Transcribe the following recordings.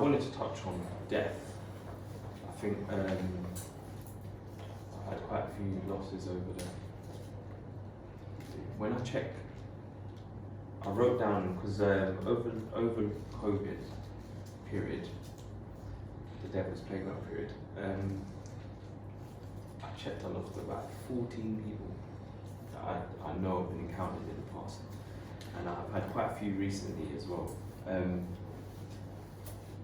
wanted to touch on death. I think I've had quite a few losses over there. When I check, I wrote down, because over COVID period, the Devil's Playground period, I checked, I lost about 14 people that I know of and encountered in the past. And I've had quite a few recently as well.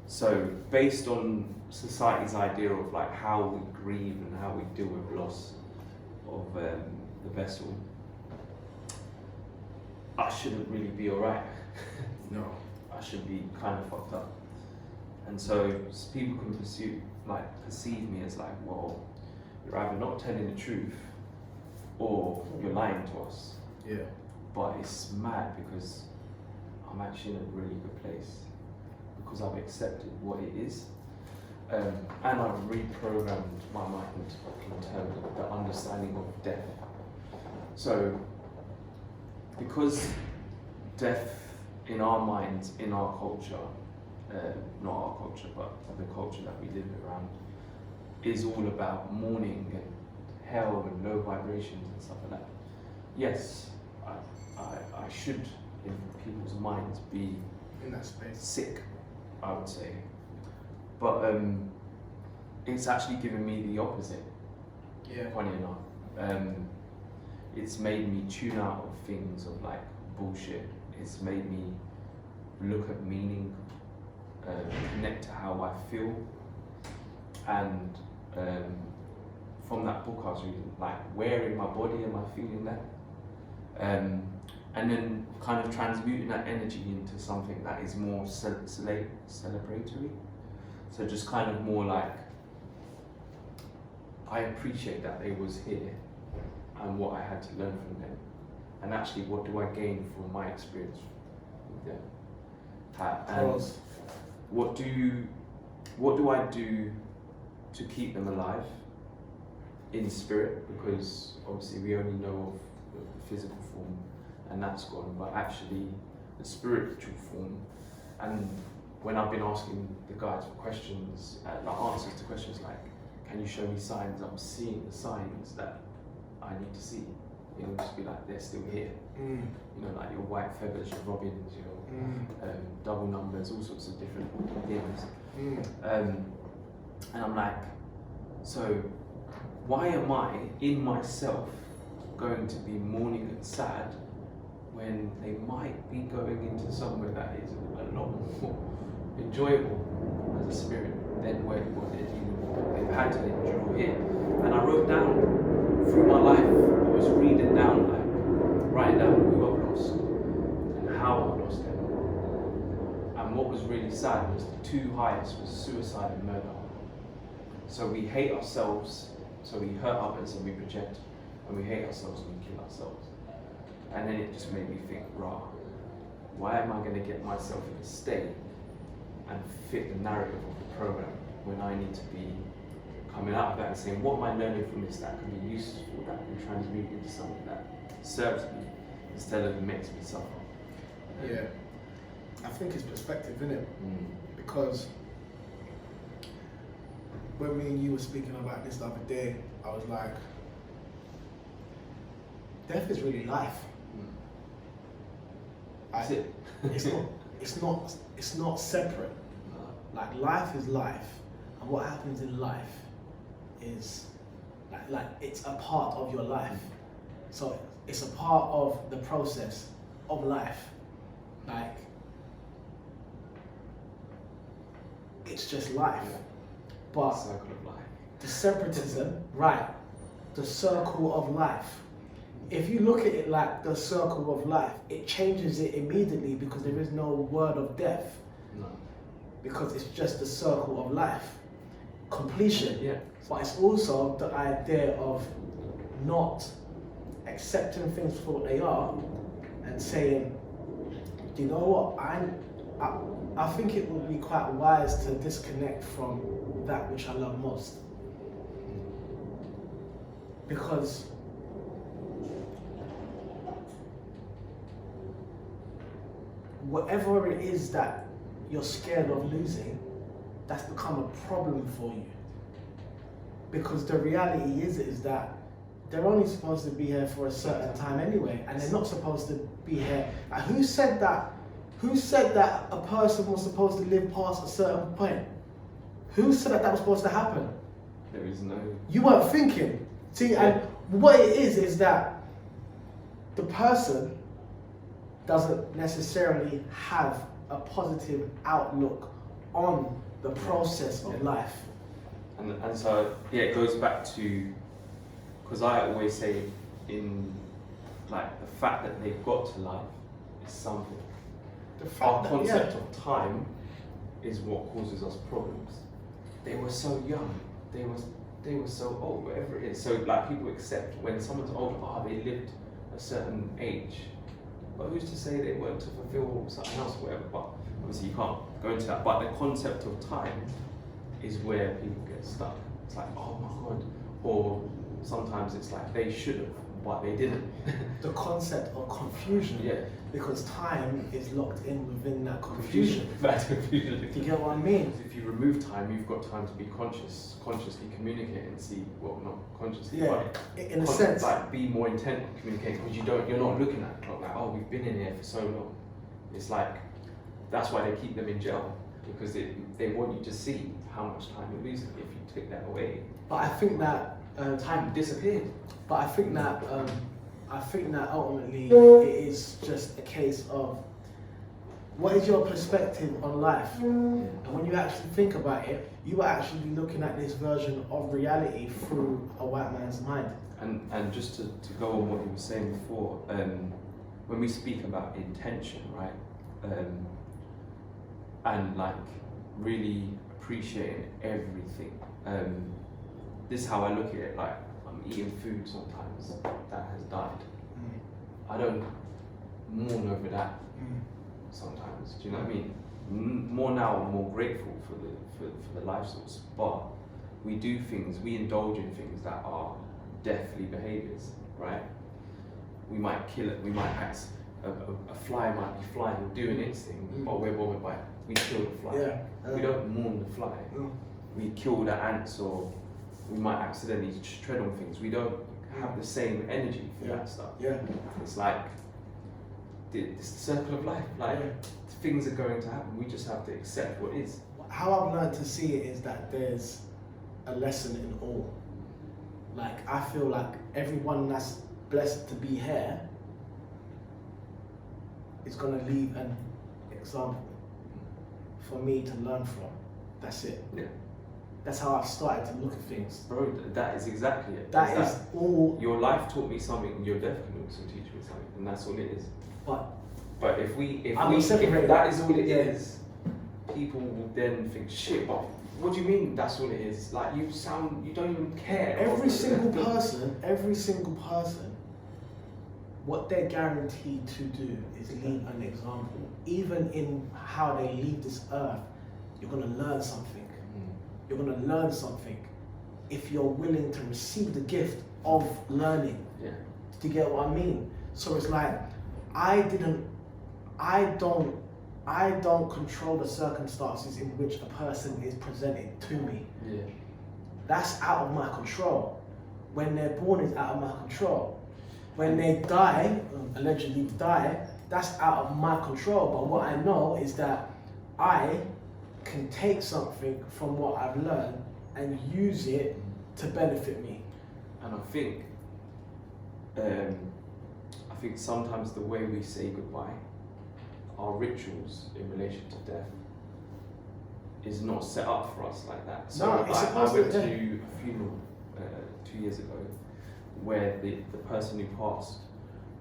So based on society's idea of like how we grieve and how we deal with loss of the vessel, I shouldn't really be alright. No. I should be kind of fucked up. And so people can perceive me as like, well, you're either not telling the truth or you're lying to us. Yeah. But it's mad because I'm actually in a really good place because I've accepted what it is, and I've reprogrammed my mind in terms of the understanding of death. So, because death in our minds, in our culture, not our culture, but the culture that we live around, is all about mourning and hell and low vibrations and stuff like that. Yes, I should, in people's minds, be in that space sick, I would say. But it's actually given me the opposite. Yeah. Funny enough. It's made me tune out of things of like bullshit. It's made me look at meaning, connect to how I feel. And from that book I was reading, like, where in my body am I feeling that? And then kind of transmuting that energy into something that is more celebratory. So just kind of more like, I appreciate that they was here and what I had to learn from them. And actually, what do I gain from my experience with them? And what do I do to keep them alive in spirit? Because obviously we only know of the physical form, and that's gone, but actually the spiritual form. And when I've been asking the guides for questions, answers to questions like, can you show me signs? I'm seeing the signs that I need to see. It'll just be like, they're still here. You know, like your white feathers, your robins, your double numbers, all sorts of different things. And I'm like, so why am I in myself going to be mourning and sad when they might be going into somewhere that is a lot more enjoyable as a spirit than what they're dealing with? They've had to endure here. And I wrote down through my life, I was writing down who I've lost and how I've lost them. And what was really sad was the two highest was suicide and murder. So we hate ourselves, so we hurt others and we project, and we hate ourselves and we kill ourselves. And then it just made me think, rah, why am I going to get myself in a state and fit the narrative of the program when I need to be coming out of that and saying, what am I learning from this that can be useful, that can transmute into something that serves me instead of makes me suffer? Yeah. I think it's perspective, innit? Because when me and you were speaking about this the other day, I was like, death is really life. That's it. It's not separate. Like, life is life, and what happens in life is like it's a part of your life. So it's a part of the process of life. Like, it's just life. But Circle of life. the separatism, right? The circle of life. If you look at it like the circle of life, it changes it immediately because there is no word of death. No. Because it's just the circle of life. Completion. Yeah. But it's also the idea of not accepting things for what they are and saying, you know what, I think it would be quite wise to disconnect from that which I love most. Because whatever it is that you're scared of losing, that's become a problem for you. Because the reality is that they're only supposed to be here for a certain time anyway, and they're not supposed to be here. Like, who said that? Who said that a person was supposed to live past a certain point? Who said that was supposed to happen? There is no. You weren't thinking. See, and what it is that the person doesn't necessarily have a positive outlook on the process of life. And so, it goes back to, because I always say, in like the fact that they've got to life is something. Our concept of time is what causes us problems. They were so young, they were so old, whatever it is. So like people accept when someone's older, they lived a certain age. But who's to say they weren't to fulfill something else or whatever? But obviously you can't go into that. But the concept of time is where people get stuck. It's like, oh my God. Or sometimes it's like they should have, but they didn't. The concept of confusion. Yeah. Because time is locked in within that confusion. That's confusion. Do you get what I mean? If you remove time, you've got time to be consciously communicate and see, well, not consciously, Yeah, but in a sense. Like be more intent on communicating, because you're not looking at the clock like, oh, we've been in here for so long. It's like, that's why they keep them in jail, because they want you to see how much time you're losing if you take that away. But I think that time disappeared. But I think that ultimately it is just a case of what is your perspective on life, and when you actually think about it, you are actually looking at this version of reality through a white man's mind. And just to go on what you were saying before, when we speak about intention, right, and like really appreciating everything, this is how I look at it. Like, I'm eating food sometimes that has died. I don't mourn over that sometimes. Do you know what I mean? More now, I'm more grateful for the life source. But we do things, we indulge in things that are deathly behaviors, right? We might kill it. We might act. A fly might be flying, doing its thing, but we're bothered by it. We kill the fly. We don't mourn the fly. We kill the ants, or we might accidentally tread on things. We don't have the same energy for that stuff. It's like it's the circle of life. Like things are going to happen. We just have to accept what is. How I've learned to see it is that there's a lesson in all. Like, I feel like everyone that's blessed to be here is going to leave an example for me to learn from. That's it. Yeah. That's how I've started to look at things. Bro, that is exactly it. That is all. Your life taught me something, your death can also teach me something, and that's all it is. But if that is all it is, people will then think, shit, but what do you mean that's all it is? Like, you don't even care. Every single person, what they're guaranteed to do is leave an example. Even in how they leave this earth, you're gonna learn something. You're going to learn something if you're willing to receive the gift of learning. Yeah. Do you get what I mean? So it's like, I don't control the circumstances in which a person is presented to me. Yeah. That's out of my control. When they're born is out of my control. When they die, allegedly die, that's out of my control. But what I know is that I can take something from what I've learned and use it to benefit me. And I think sometimes the way we say goodbye, our rituals in relation to death, is not set up for us like that. So I went to a funeral 2 years ago where the person who passed,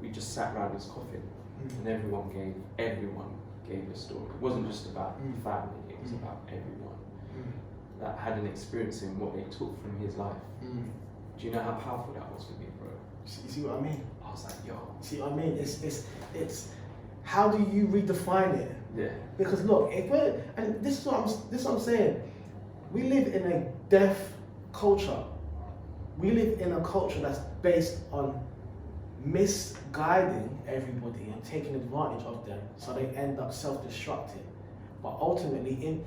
we just sat around his coffin and everyone gave a story. It wasn't just about the family, it was about everyone that had an experience in what they took from his life. Do you know how powerful that was for me, bro? You see what I mean? I was like, yo. See what I mean? It's how do you redefine it? Yeah. Because look, this is what I'm saying. We live in a deaf culture. We live in a culture that's based on misguiding everybody and taking advantage of them, so they end up self-destructing. But ultimately,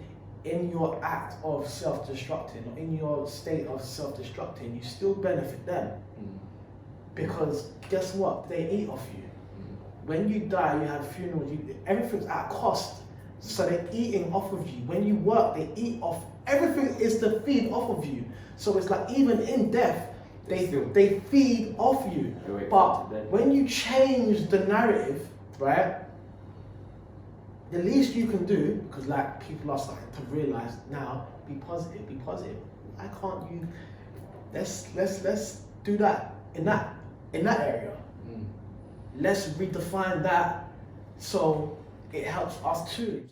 in your act of self-destructing, or in your state of self-destructing, you still benefit them. Because guess what? They eat off you. When you die, you have funerals, everything's at cost. So they're eating off of you. When you work, they eat off. Everything is to feed off of you. So it's like even in death, they feed off you. But when you change the narrative, right? The least you can do, because like people are starting to realize now, be positive, be positive. Why can't you? Let's do that in that area. Let's redefine that so it helps us too.